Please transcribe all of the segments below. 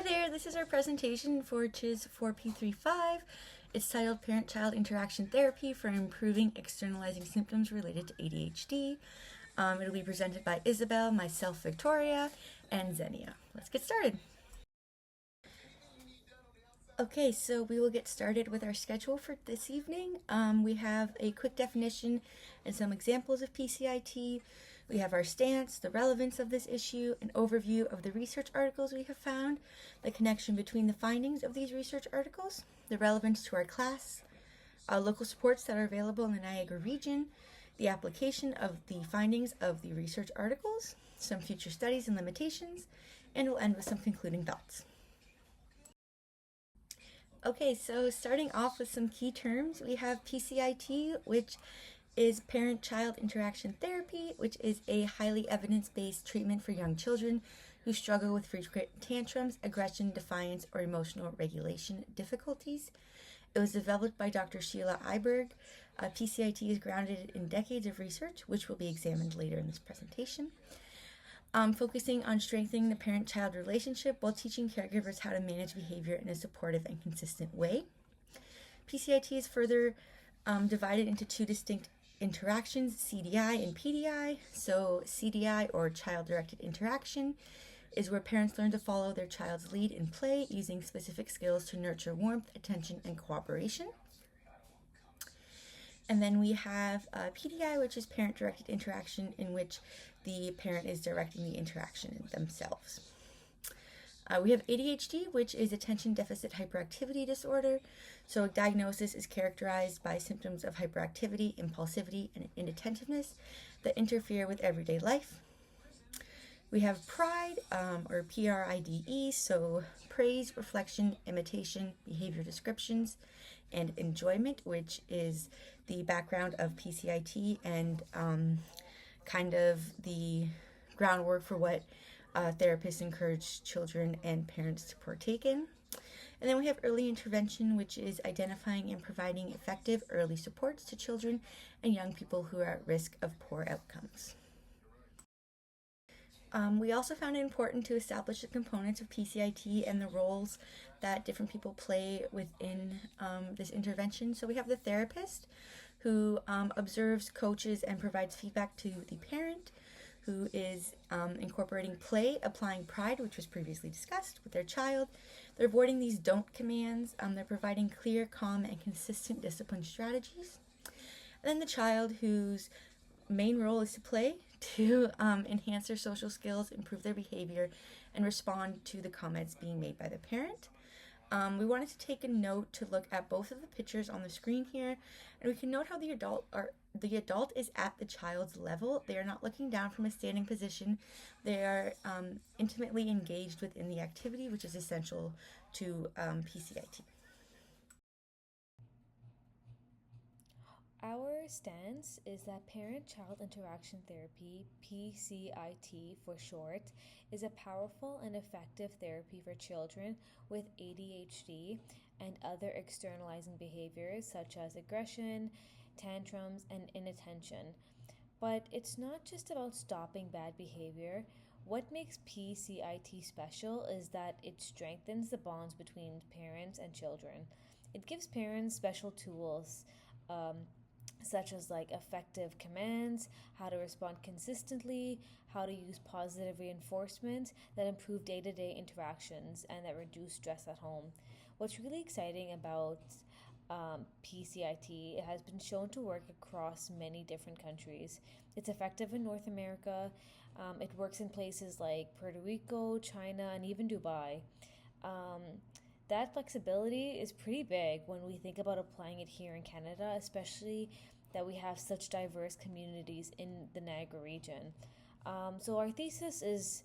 there, this is our presentation for Chys 4P35. It's titled Parent-Child Interaction Therapy for Improving Externalizing Symptoms Related to ADHD. It'll be presented by Isabel, myself, Victoria, and Xenia. Let's get started. Okay, so we will get started with our schedule for this evening. We have a quick definition and some examples of PCIT. We have our stance, the relevance of this issue, an overview of the research articles we have found, the connection between the findings of these research articles, the relevance to our class, local supports that are available in the Niagara region, the application of the findings of the research articles, some future studies and limitations, and we'll end with some concluding thoughts. Okay, so starting off with some key terms, we have PCIT, which is Parent-Child Interaction Therapy, which is a highly evidence-based treatment for young children who struggle with frequent tantrums, aggression, defiance, or emotional regulation difficulties. It was developed by Dr. Sheila Iberg. PCIT is grounded in decades of research, which will be examined later in this presentation. Focusing on strengthening the parent-child relationship while teaching caregivers how to manage behavior in a supportive and consistent way. PCIT is further divided into two distinct interactions, CDI and PDI. So CDI, or child-directed interaction, is where parents learn to follow their child's lead in play using specific skills to nurture warmth, attention, and cooperation. And then we have PDI, which is parent-directed interaction, in which the parent is directing the interaction themselves. We have ADHD, which is attention deficit hyperactivity disorder. So diagnosis is characterized by symptoms of hyperactivity, impulsivity, and inattentiveness that interfere with everyday life. We have PRIDE, or PRIDE, so praise, reflection, imitation, behavior descriptions, and enjoyment, which is the background of PCIT and kind of the groundwork for what therapists encourage children and parents to partake in. And then we have early intervention, which is identifying and providing effective early supports to children and young people who are at risk of poor outcomes. We also found it important to establish the components of PCIT and the roles that different people play within this intervention. So we have the therapist, who observes, coaches, and provides feedback to the parent, who is incorporating play, applying pride, which was previously discussed, with their child. They're avoiding these don't commands. They're providing clear, calm, and consistent discipline strategies. And then the child, whose main role is to play, to enhance their social skills, improve their behavior, and respond to the comments being made by the parent. We wanted to take a note to look at both of the pictures on the screen here, and we can note how the adult is at the child's level. They are not looking down from a standing position. They are intimately engaged within the activity, which is essential to PCIT. Our stance is that Parent-Child Interaction Therapy, PCIT for short, is a powerful and effective therapy for children with ADHD and other externalizing behaviors such as aggression, tantrums, and inattention. But it's not just about stopping bad behavior. What makes PCIT special is that it strengthens the bonds between parents and children. It gives parents special tools, such as like effective commands, how to respond consistently, how to use positive reinforcement that improve day-to-day interactions and that reduce stress at home. What's really exciting about PCIT, it has been shown to work across many different countries. It's effective in North America. It works in places like Puerto Rico, China, and even Dubai. That flexibility is pretty big when we think about applying it here in Canada, especially that we have such diverse communities in the Niagara region. So our thesis is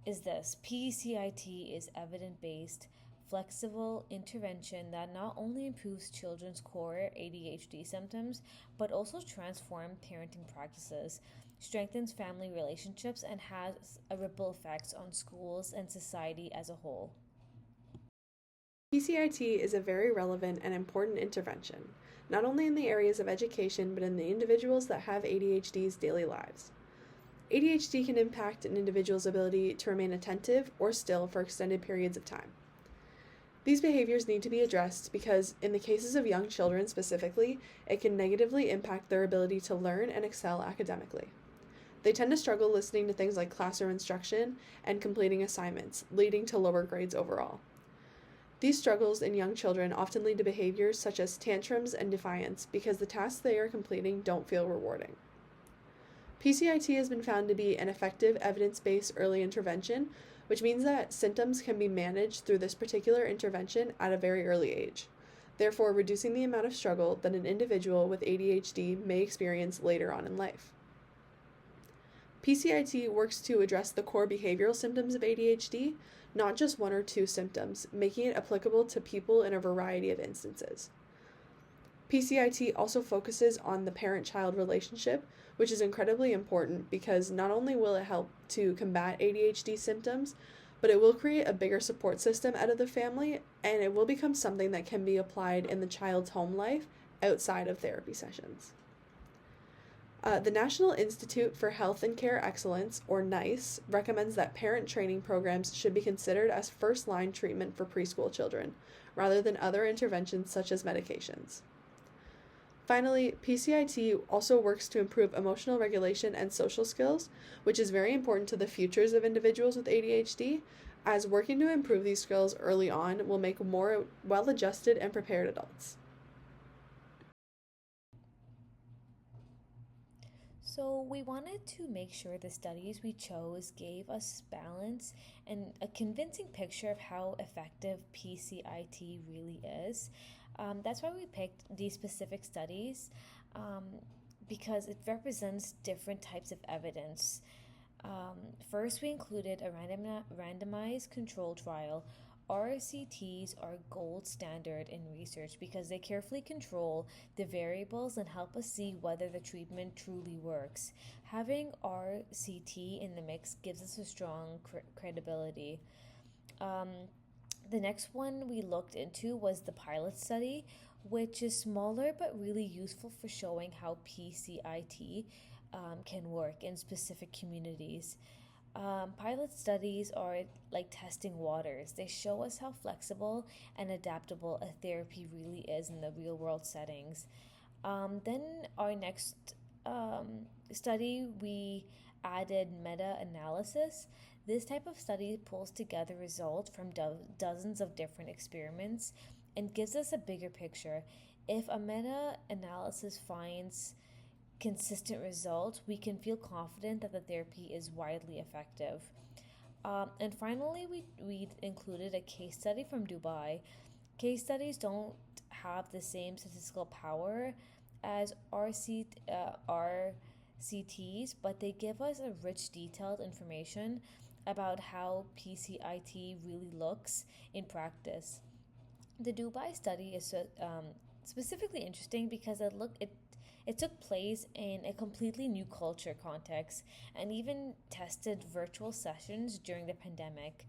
this: PCIT is evidence-based, flexible intervention that not only improves children's core ADHD symptoms, but also transforms parenting practices, strengthens family relationships, and has a ripple effects on schools and society as a whole. PCIT is a very relevant and important intervention, not only in the areas of education, but in the individuals that have ADHD's daily lives. ADHD can impact an individual's ability to remain attentive or still for extended periods of time. These behaviors need to be addressed because, in the cases of young children specifically, it can negatively impact their ability to learn and excel academically. They tend to struggle listening to things like classroom instruction and completing assignments, leading to lower grades overall. These struggles in young children often lead to behaviors such as tantrums and defiance because the tasks they are completing don't feel rewarding. PCIT has been found to be an effective evidence-based early intervention, which means that symptoms can be managed through this particular intervention at a very early age, therefore reducing the amount of struggle that an individual with ADHD may experience later on in life. PCIT works to address the core behavioral symptoms of ADHD, not just one or two symptoms, making it applicable to people in a variety of instances. PCIT also focuses on the parent-child relationship, which is incredibly important because not only will it help to combat ADHD symptoms, but it will create a bigger support system out of the family, and it will become something that can be applied in the child's home life outside of therapy sessions. The National Institute for Health and Care Excellence, or NICE, recommends that parent training programs should be considered as first-line treatment for preschool children, rather than other interventions such as medications. Finally, PCIT also works to improve emotional regulation and social skills, which is very important to the futures of individuals with ADHD, as working to improve these skills early on will make more well-adjusted and prepared adults. So we wanted to make sure the studies we chose gave us balance and a convincing picture of how effective PCIT really is. That's why we picked these specific studies because it represents different types of evidence. First, we included a randomized control trial. RCTs are gold standard in research because they carefully control the variables and help us see whether the treatment truly works. Having RCT in the mix gives us a strong credibility. The next one we looked into was the pilot study, which is smaller but really useful for showing how PCIT can work in specific communities. Pilot studies are like testing waters. They show us how flexible and adaptable a therapy really is in the real world settings. Then our next study, we added meta-analysis. This type of study pulls together results from dozens of different experiments and gives us a bigger picture. If a meta-analysis finds consistent results, we can feel confident that the therapy is widely effective. And finally, we included a case study from Dubai. Case studies don't have the same statistical power as RCTs, but they give us a rich, detailed information about how PCIT really looks in practice. The Dubai study is specifically interesting because it took place in a completely new culture context and even tested virtual sessions during the pandemic.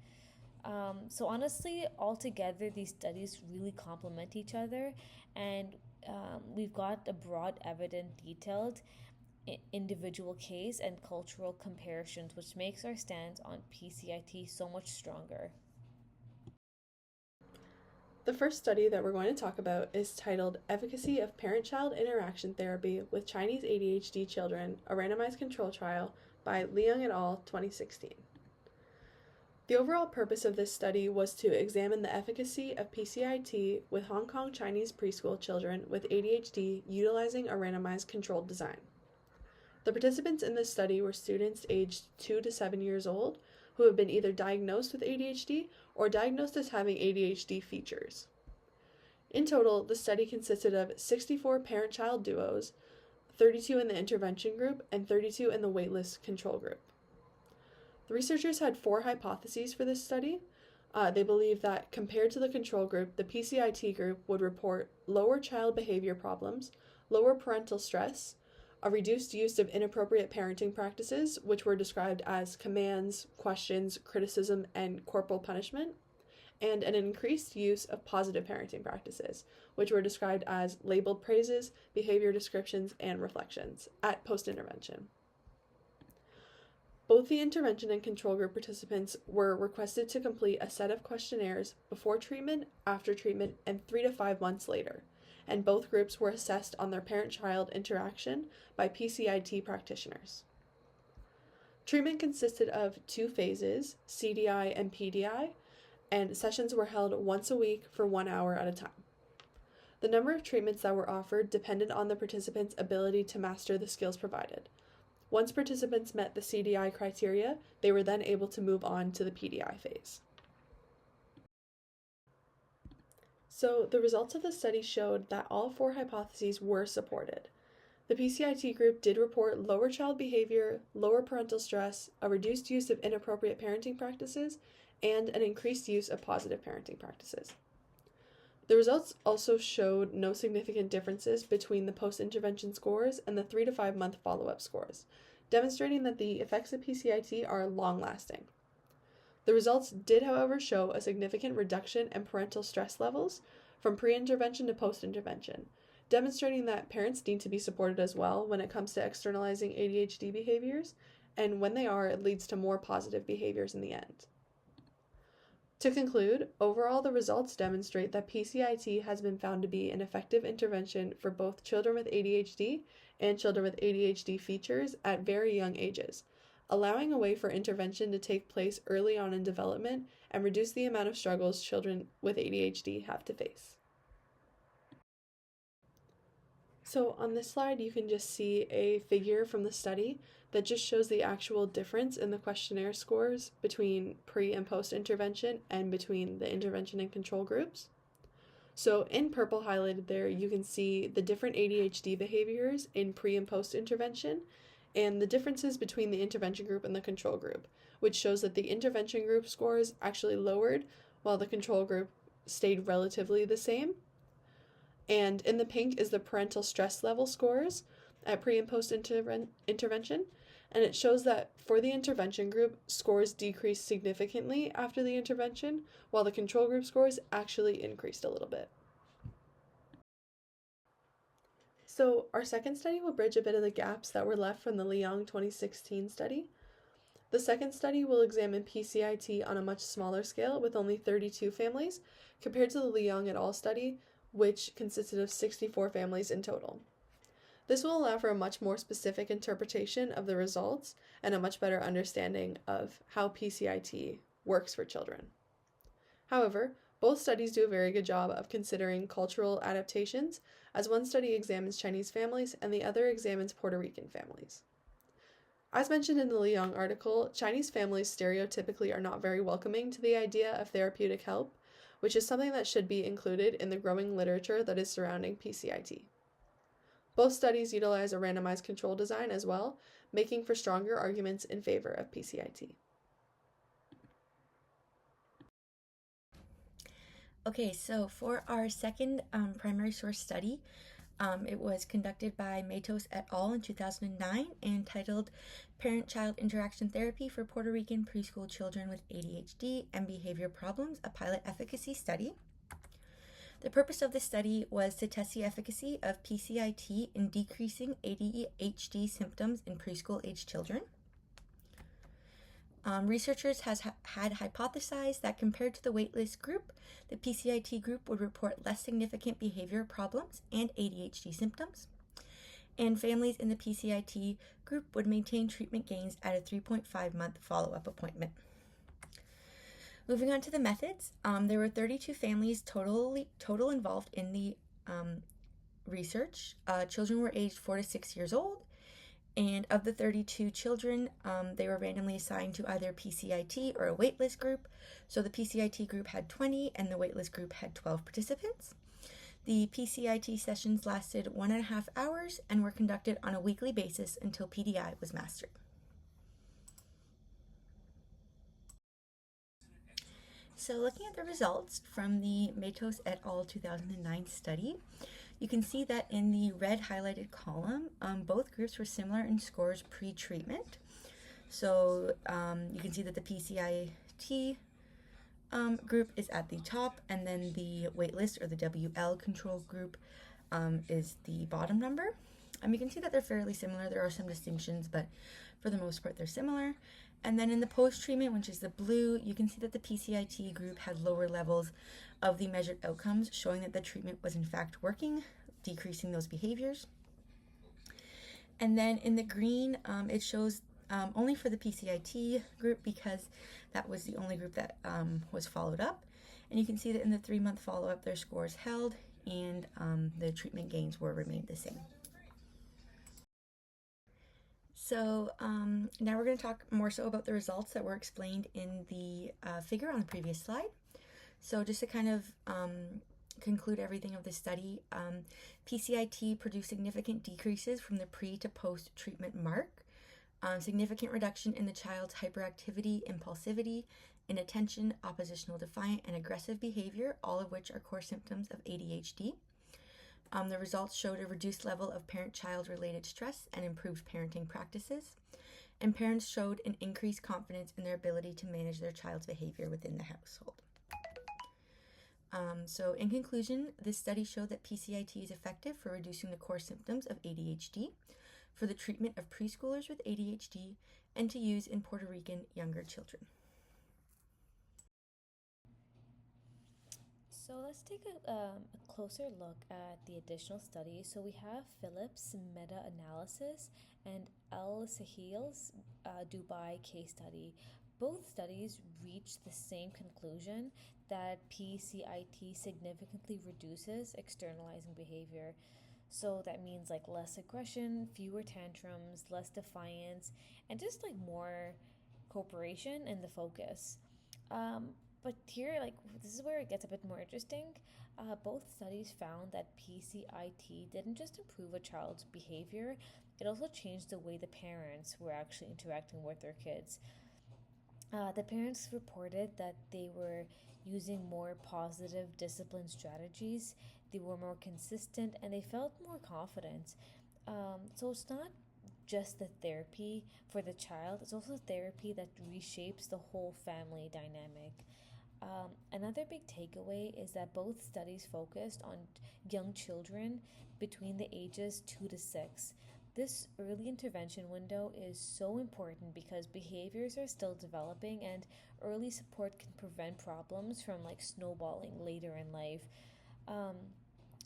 So honestly, altogether, these studies really complement each other, and we've got a broad, evident, detailed individual case and cultural comparisons, which makes our stance on PCIT so much stronger. The first study that we're going to talk about is titled Efficacy of Parent-Child Interaction Therapy with Chinese ADHD Children, a randomized control trial by Liang et al. 2016. The overall purpose of this study was to examine the efficacy of PCIT with Hong Kong Chinese preschool children with ADHD utilizing a randomized controlled design. The participants in this study were students aged 2 to 7 years old who have been either diagnosed with ADHD or diagnosed as having ADHD features. In total, the study consisted of 64 parent-child duos, 32 in the intervention group, and 32 in the waitlist control group. The researchers had 4 hypotheses for this study. They believe that compared to the control group, the PCIT group would report lower child behavior problems, lower parental stress, a reduced use of inappropriate parenting practices, which were described as commands, questions, criticism, and corporal punishment, and an increased use of positive parenting practices, which were described as labeled praises, behavior descriptions, and reflections at post-intervention. Both the intervention and control group participants were requested to complete a set of questionnaires before treatment, after treatment, and 3 to 5 months later, and both groups were assessed on their parent-child interaction by PCIT practitioners. Treatment consisted of 2 phases, CDI and PDI, and sessions were held once a week for 1 hour at a time. The number of treatments that were offered depended on the participants' ability to master the skills provided. Once participants met the CDI criteria, they were then able to move on to the PDI phase. So the results of the study showed that all 4 hypotheses were supported. The PCIT group did report lower child behavior, lower parental stress, a reduced use of inappropriate parenting practices, and an increased use of positive parenting practices. The results also showed no significant differences between the post-intervention scores and the 3 to 5 month follow-up scores, demonstrating that the effects of PCIT are long-lasting. The results did, however, show a significant reduction in parental stress levels from pre-intervention to post-intervention, demonstrating that parents need to be supported as well when it comes to externalizing ADHD behaviors, and when they are, it leads to more positive behaviors in the end. To conclude, overall the results demonstrate that PCIT has been found to be an effective intervention for both children with ADHD and children with ADHD features at very young ages, allowing a way for intervention to take place early on in development and reduce the amount of struggles children with ADHD have to face. So on this slide, you can just see a figure from the study that just shows the actual difference in the questionnaire scores between pre and post intervention and between the intervention and control groups. So in purple highlighted there, you can see the different ADHD behaviors in pre and post intervention and the differences between the intervention group and the control group, which shows that the intervention group scores actually lowered while the control group stayed relatively the same. And in the pink is the parental stress level scores at pre and post intervention, and it shows that for the intervention group, scores decreased significantly after the intervention, while the control group scores actually increased a little bit. So our second study will bridge a bit of the gaps that were left from the Liang 2016 study. The second study will examine PCIT on a much smaller scale with only 32 families, compared to the Liang et al. Study, which consisted of 64 families in total. This will allow for a much more specific interpretation of the results and a much better understanding of how PCIT works for children. However, both studies do a very good job of considering cultural adaptations, as one study examines Chinese families and the other examines Puerto Rican families. As mentioned in the Liang article, Chinese families stereotypically are not very welcoming to the idea of therapeutic help, which is something that should be included in the growing literature that is surrounding PCIT. Both studies utilize a randomized control design as well, making for stronger arguments in favor of PCIT. Okay, so for our second primary source study, it was conducted by Matos et al. In 2009 and titled Parent-Child Interaction Therapy for Puerto Rican Preschool Children with ADHD and Behavior Problems, a Pilot Efficacy Study. The purpose of this study was to test the efficacy of PCIT in decreasing ADHD symptoms in preschool-aged children. Researchers had hypothesized that compared to the waitlist group, the PCIT group would report less significant behavior problems and ADHD symptoms, and families in the PCIT group would maintain treatment gains at a 3.5-month follow-up appointment. Moving on to the methods, there were 32 families total involved in the research. Children were aged 4 to 6 years old, and of the 32 children, they were randomly assigned to either PCIT or a waitlist group. So the PCIT group had 20 and the waitlist group had 12 participants. The PCIT sessions lasted 1.5 hours and were conducted on a weekly basis until PDI was mastered. So looking at the results from the Matos et al. 2009 study, you can see that in the red highlighted column, both groups were similar in scores pre-treatment. So you can see that the PCIT group is at the top, and then the waitlist or the WL control group is the bottom number. You can see that they're fairly similar. There are some distinctions, but For the most part, they're similar. And then in the post-treatment, which is the blue, you can see that the PCIT group had lower levels of the measured outcomes, showing that the treatment was in fact working, decreasing those behaviors. And then in the green, it shows only for the PCIT group because that was the only group that was followed up. And you can see that in the 3-month follow-up, their scores held and the treatment gains remained the same. So now we're going to talk more so about the results that were explained in the figure on the previous slide. So just to kind of conclude everything of the study, PCIT produced significant decreases from the pre to post treatment mark, significant reduction in the child's hyperactivity, impulsivity, inattention, oppositional defiant, and aggressive behavior, all of which are core symptoms of ADHD. The results showed a reduced level of parent-child related stress and improved parenting practices, and parents showed an increased confidence in their ability to manage their child's behavior within the household. So in conclusion, this study showed that PCIT is effective for reducing the core symptoms of ADHD, for the treatment of preschoolers with ADHD, and to use in Puerto Rican younger children. So let's take a closer look at the additional studies. So we have Phillips' meta-analysis and Al Sahil's Dubai case study. Both studies reached the same conclusion that PCIT significantly reduces externalizing behavior. So that means like less aggression, fewer tantrums, less defiance, and just like more cooperation and the focus. But here, like, this is where it gets a bit more interesting. Both studies found that PCIT didn't just improve a child's behavior, it also changed the way the parents were actually interacting with their kids. The parents reported that they were using more positive discipline strategies, they were more consistent, and they felt more confident. So it's not just the therapy for the child, it's also therapy that reshapes the whole family dynamic. Another big takeaway is that both studies focused on young children between the ages 2 to 6. This early intervention window is so important because behaviors are still developing and early support can prevent problems from like snowballing later in life. Um,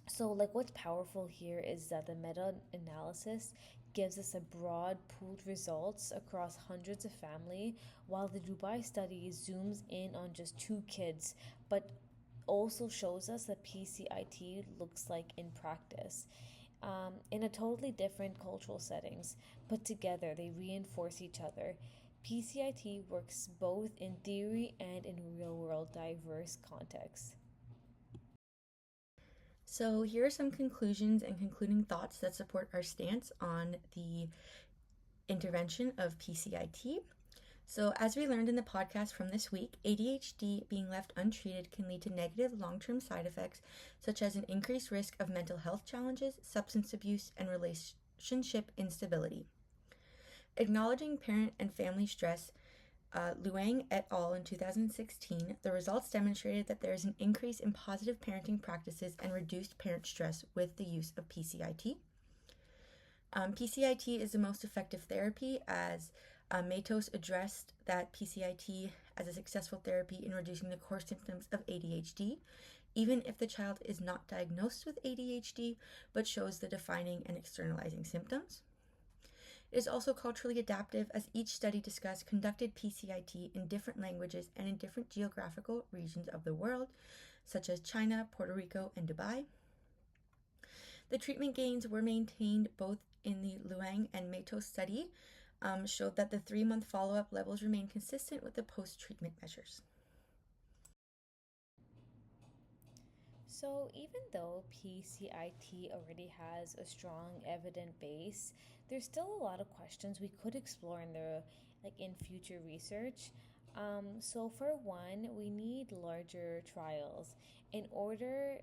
so, like, what's powerful here is that the meta analysis gives us a broad pooled results across hundreds of family, while the Dubai study zooms in on just 2 kids, but also shows us that PCIT looks like in practice. In a totally different cultural settings, but together they reinforce each other. PCIT works both in theory and in real world diverse contexts. So here are some conclusions and concluding thoughts that support our stance on the intervention of PCIT. So as we learned in the podcast from this week, ADHD being left untreated can lead to negative long-term side effects such as an increased risk of mental health challenges, substance abuse, and relationship instability. Acknowledging parent and family stress, Luang et al. In 2016, the results demonstrated that there is an increase in positive parenting practices and reduced parent stress with the use of PCIT. PCIT is the most effective therapy as Matos addressed that PCIT as a successful therapy in reducing the core symptoms of ADHD, even if the child is not diagnosed with ADHD but shows the defining and externalizing symptoms. It is also culturally adaptive as each study discussed conducted PCIT in different languages and in different geographical regions of the world, such as China, Puerto Rico, and Dubai. The treatment gains were maintained both in the Luang and Matos study, showed that the 3-month follow-up levels remain consistent with the post-treatment measures. So even though PCIT already has a strong evident base, there's still a lot of questions we could explore in future research. So for one, we need larger trials in order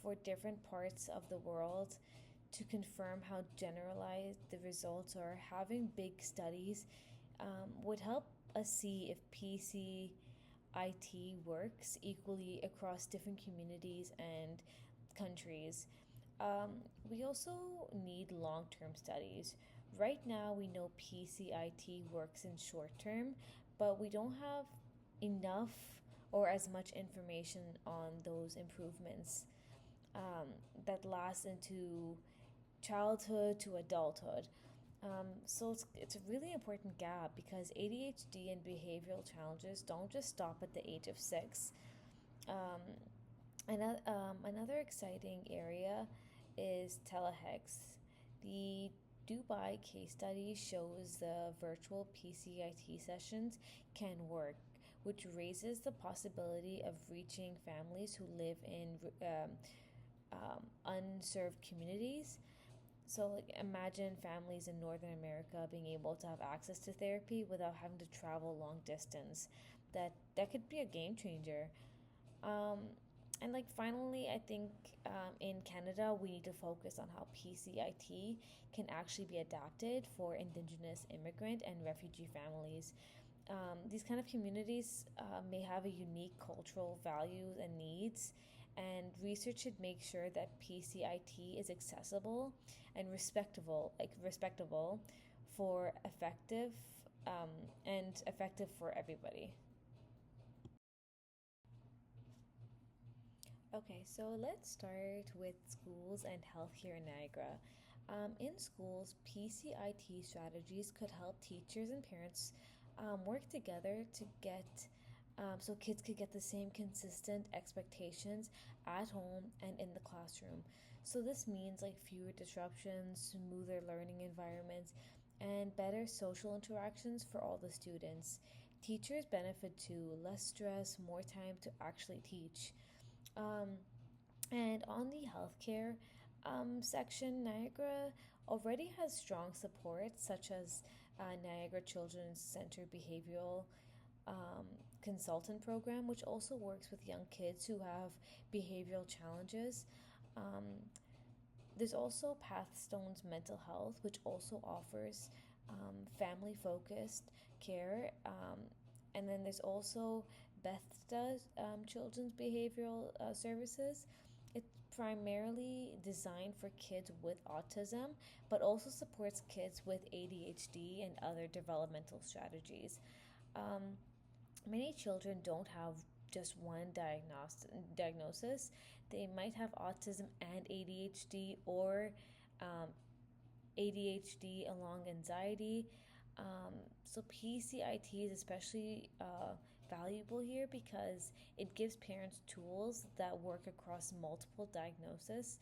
for different parts of the world to confirm how generalized the results are. Having big studies would help us see if PCIT works equally across different communities and countries. We also need long term studies. Right now, we know PCIT works in short term, but we don't have enough or as much information on those improvements um, that last into childhood to adulthood. So it's a really important gap because ADHD and behavioral challenges don't just stop at the age of 6. Um, another exciting area is telehex. The Dubai case study shows the virtual PCIT sessions can work, which raises the possibility of reaching families who live in unserved communities. So, like, imagine families in Northern America being able to have access to therapy without having to travel long distance. That could be a game changer. Um, and like finally, I think in Canada we need to focus on how PCIT can actually be adapted for Indigenous immigrant and refugee families. These kind of communities may have a unique cultural values and needs, and research should make sure that PCIT is accessible and respectable for um, effective for everybody. Okay, so let's start with schools and healthcare in Niagara. In schools, PCIT strategies could help teachers and parents work together to get so kids could get the same consistent expectations at home and in the classroom. So this means like fewer disruptions, smoother learning environments, and better social interactions for all the students. Teachers benefit too, less stress, more time to actually teach. Um, and on the healthcare section, Niagara already has strong support, such as Niagara Children's Center Behavioral um, Consultant Program, which also works with young kids who have behavioral challenges. Um, there's also Pathstone's Mental Health, which also offers family focused care. And then there's also Bethesda's Children's Behavioral Services. It's primarily designed for kids with autism, but also supports kids with ADHD and other developmental strategies. Um, Many children don't have just one diagnosis. They might have autism and ADHD, or um, ADHD along anxiety. So PCIT is especially valuable here because it gives parents tools that work across multiple diagnoses.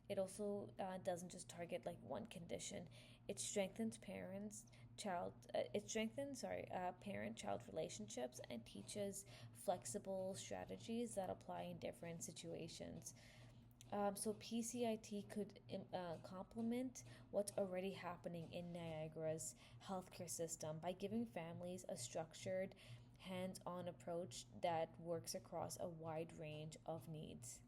It also doesn't just target like one condition. It strengthens parent child relationships and teaches flexible strategies that apply in different situations. So PCIT could complement what's already happening in Niagara's healthcare system by giving families a structured, hands-on approach that works across a wide range of needs.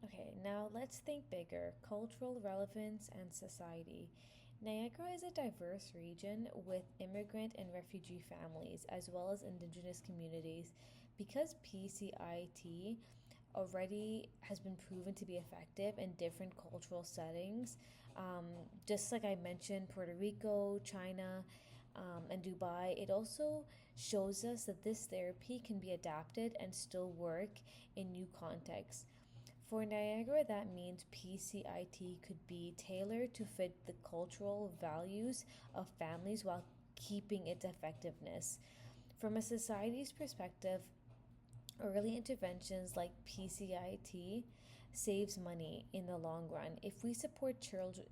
Okay, now let's think bigger: cultural relevance and society. Niagara is a diverse region with immigrant and refugee families, as well as indigenous communities. Because PCIT already has been proven to be effective in different cultural settings, um, just like I mentioned, Puerto Rico, China, and Dubai, it also shows us that this therapy can be adapted and still work in new contexts. For Niagara, that means PCIT could be tailored to fit the cultural values of families while keeping its effectiveness. From a society's perspective, early interventions like PCIT saves money in the long run. If we support children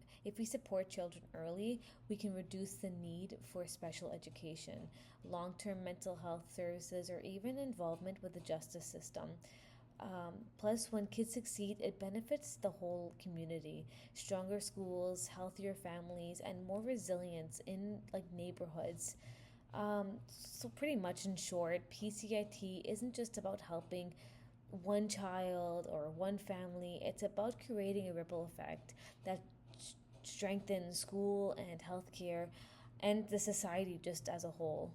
early, we can reduce the need for special education, long-term mental health services, or even involvement with the justice system. Plus, when kids succeed, it benefits the whole community. Stronger schools, healthier families, and more resilience in like neighborhoods. So pretty much in short, PCIT isn't just about helping one child or one family. It's about creating a ripple effect that strengthens school and healthcare and the society just as a whole.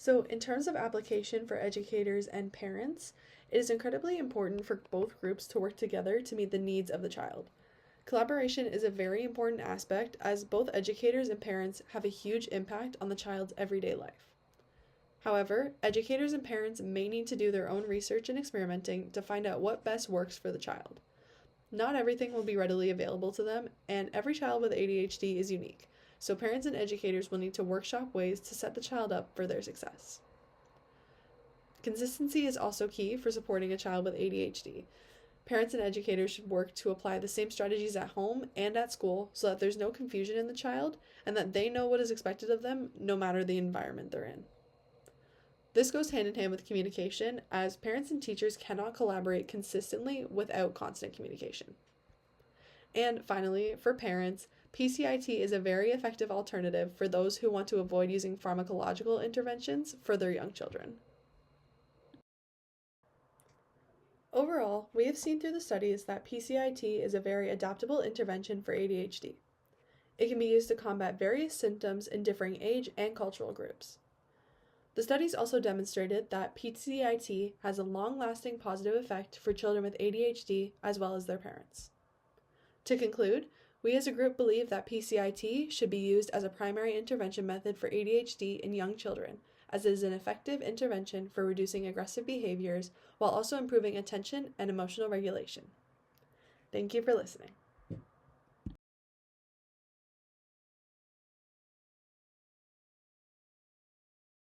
So, in terms of application for educators and parents, it is incredibly important for both groups to work together to meet the needs of the child. Collaboration is a very important aspect as both educators and parents have a huge impact on the child's everyday life. However, educators and parents may need to do their own research and experimenting to find out what best works for the child. Not everything will be readily available to them, and every child with ADHD is unique, so parents and educators will need to workshop ways to set the child up for their success. Consistency is also key for supporting a child with ADHD. Parents and educators should work to apply the same strategies at home and at school so that there's no confusion in the child and that they know what is expected of them no matter the environment they're in. This goes hand in hand with communication, as parents and teachers cannot collaborate consistently without constant communication. And finally, for parents, PCIT is a very effective alternative for those who want to avoid using pharmacological interventions for their young children. Overall, we have seen through the studies that PCIT is a very adaptable intervention for ADHD. It can be used to combat various symptoms in differing age and cultural groups. The studies also demonstrated that PCIT has a long-lasting positive effect for children with ADHD as well as their parents. To conclude, we as a group believe that PCIT should be used as a primary intervention method for ADHD in young children, as it is an effective intervention for reducing aggressive behaviors while also improving attention and emotional regulation. Thank you for listening.